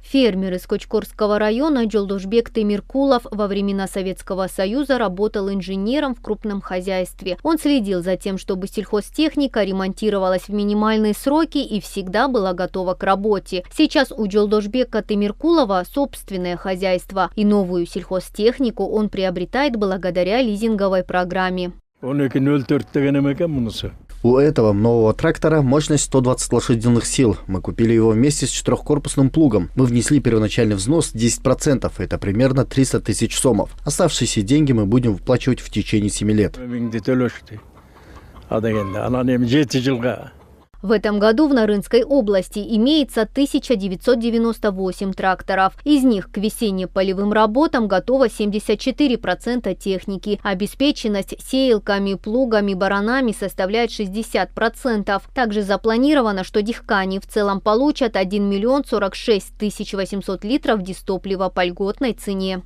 Фермер из Кочкорского района Жолдошбек Темиркулов во времена Советского Союза работал инженером в крупном хозяйстве. Он следил за тем, чтобы сельхозтехника ремонтировалась в минимальные сроки и всегда была готова к работе. Сейчас у Жолдошбека Темиркулова собственное хозяйство, и новую сельхозтехнику он приобретает благодаря лизинговой программе. У этого нового трактора мощность 120 лошадиных сил. Мы купили его вместе с четырехкорпусным плугом. Мы внесли первоначальный взнос 10%, это примерно 300 тысяч сомов. Оставшиеся деньги мы будем выплачивать в течение 7 лет. В этом году в Нарынской области имеется 1998 тракторов. Из них к весенне-полевым работам готово 74% техники. Обеспеченность сеялками, плугами, баранами составляет 60%. Также запланировано, что дихкани в целом получат 1 миллион 46 тысяч 800 литров дистоплива по льготной цене.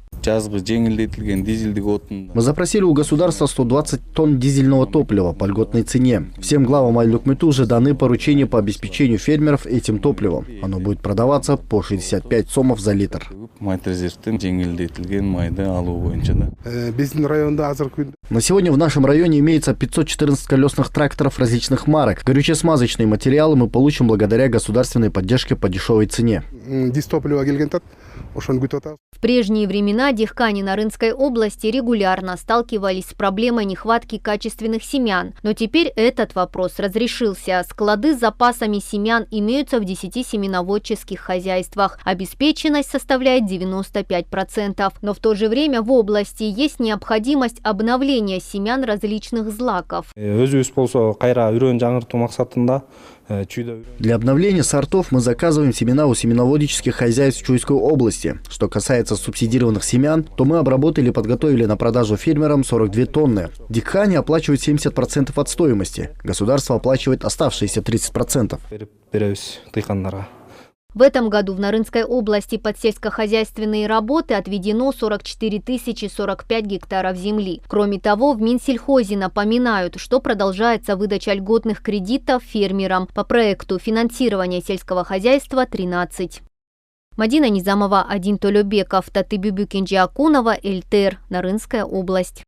Мы запросили у государства 120 тонн дизельного топлива по льготной цене. Всем главам Айлюкмету уже даны поручения по обеспечению фермеров этим топливом. Оно будет продаваться по 65 сомов за литр. На сегодня в нашем районе имеется 514 колесных тракторов различных марок. Горюче-смазочные материалы мы получим благодаря государственной поддержке по дешевой цене. В прежние времена дихкани Нарынской области регулярно сталкивались с проблемой нехватки качественных семян, но теперь этот вопрос разрешился. Склады с запасами семян имеются в 10 семеноводческих хозяйствах. Обеспеченность составляет 95%, но в то же время в области есть необходимость обновления семян различных злаков. Для обновления сортов мы заказываем семена у семеноводческих хозяйств Чуйской области. Что касается субсидированных семян, то мы обработали и подготовили на продажу фермерам 42 тонны. Дихкани оплачивают 70% от стоимости. Государство оплачивает оставшиеся 30%. В этом году в Нарынской области под сельскохозяйственные работы отведено 44 045 гектаров земли. Кроме того, в Минсельхозе напоминают, что продолжается выдача льготных кредитов фермерам по проекту финансирования сельского хозяйства 13. Мадина Низамова, Адин Толебеков, Татыбюбю Кенджиакунова, ЛТР, Нарынская область.